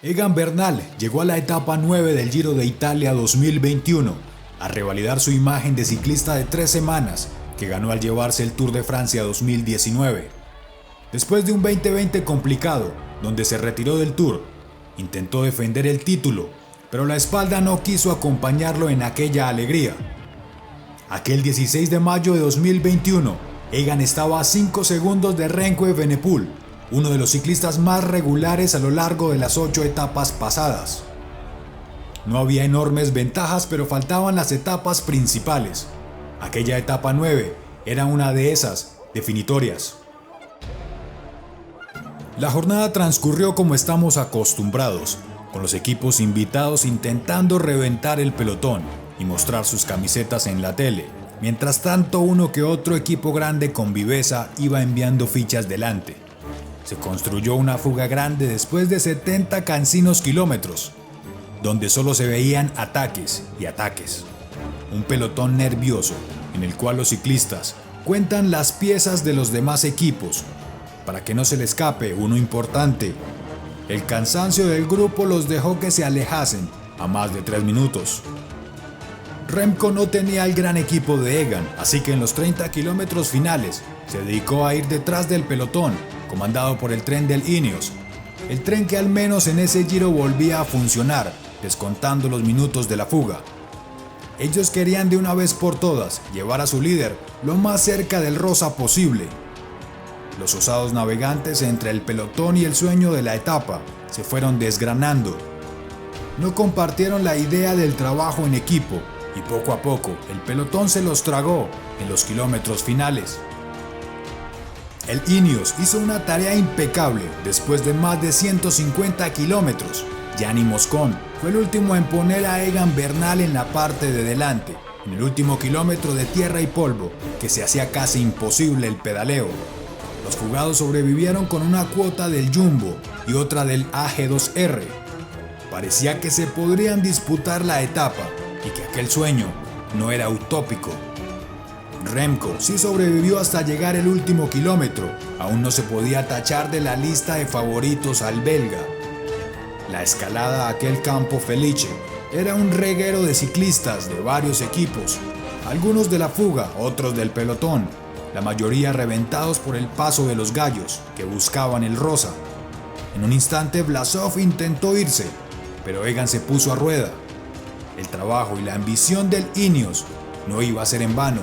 Egan Bernal llegó a la etapa 9 del Giro de Italia 2021 a revalidar su imagen de ciclista de 3 semanas que ganó al llevarse el Tour de Francia 2019. Después de un 2020 complicado, donde se retiró del Tour, intentó defender el título, pero la espalda no quiso acompañarlo en aquella alegría. Aquel 16 de mayo de 2021, Egan estaba a 5 segundos de Remco Evenepoel, uno de los ciclistas más regulares a lo largo de las 8 etapas pasadas. No había enormes ventajas, pero faltaban las etapas principales. Aquella etapa 9 era una de esas definitorias. La jornada transcurrió como estamos acostumbrados, con los equipos invitados intentando reventar el pelotón y mostrar sus camisetas en la tele. Mientras tanto, uno que otro equipo grande con viveza iba enviando fichas delante. Se construyó una fuga grande después de 70 cansinos kilómetros, donde solo se veían ataques y ataques. Un pelotón nervioso en el cual los ciclistas cuentan las piezas de los demás equipos para que no se le escape uno importante. El cansancio del grupo los dejó que se alejasen a más de 3 minutos. Remco no tenía el gran equipo de Egan, así que en los 30 kilómetros finales se dedicó a ir detrás del pelotón, comandado por el tren del Ineos. El tren que al menos en ese giro volvía a funcionar, descontando los minutos de la fuga. Ellos querían de una vez por todas llevar a su líder lo más cerca del rosa posible. Los osados navegantes entre el pelotón y el sueño de la etapa se fueron desgranando. No compartieron la idea del trabajo en equipo y poco a poco el pelotón se los tragó en los kilómetros finales. El Ineos hizo una tarea impecable después de más de 150 kilómetros. Gianni Moscon fue el último en poner a Egan Bernal en la parte de delante, en el último kilómetro de tierra y polvo, que se hacía casi imposible el pedaleo. Los fugados sobrevivieron con una cuota del Jumbo y otra del AG2R. Parecía que se podrían disputar la etapa y que aquel sueño no era utópico. Remco sí sobrevivió hasta llegar el último kilómetro. Aún no se podía tachar de la lista de favoritos al belga. La escalada a aquel Campo Felice era un reguero de ciclistas de varios equipos, algunos de la fuga, otros del pelotón, la mayoría reventados por el paso de los gallos que buscaban el rosa. En un instante Vlasov intentó irse, pero Egan se puso a rueda. El trabajo y la ambición del Ineos no iba a ser en vano.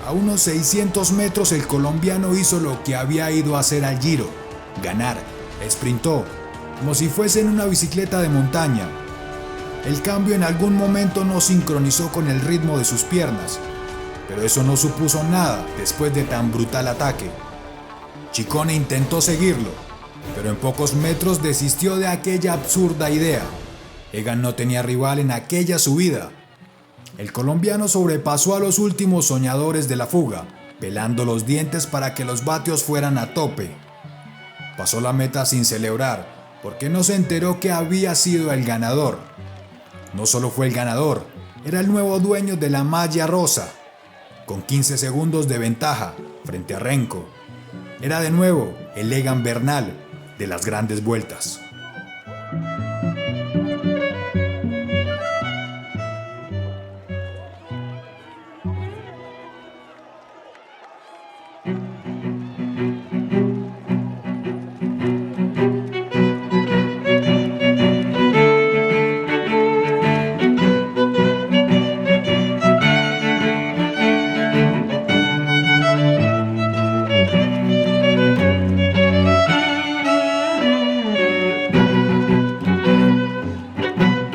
A unos 600 metros el colombiano hizo lo que había ido a hacer al Giro: ganar. Sprintó, como si fuese en una bicicleta de montaña. El cambio en algún momento no sincronizó con el ritmo de sus piernas, pero eso no supuso nada después de tan brutal ataque. Ciccone intentó seguirlo, pero en pocos metros desistió de aquella absurda idea. Egan no tenía rival en aquella subida. El colombiano sobrepasó a los últimos soñadores de la fuga, pelando los dientes para que los vatios fueran a tope. Pasó la meta sin celebrar, porque no se enteró que había sido el ganador. No solo fue el ganador, era el nuevo dueño de la malla rosa, con 15 segundos de ventaja frente a Remco. Era de nuevo el Egan Bernal de las grandes vueltas.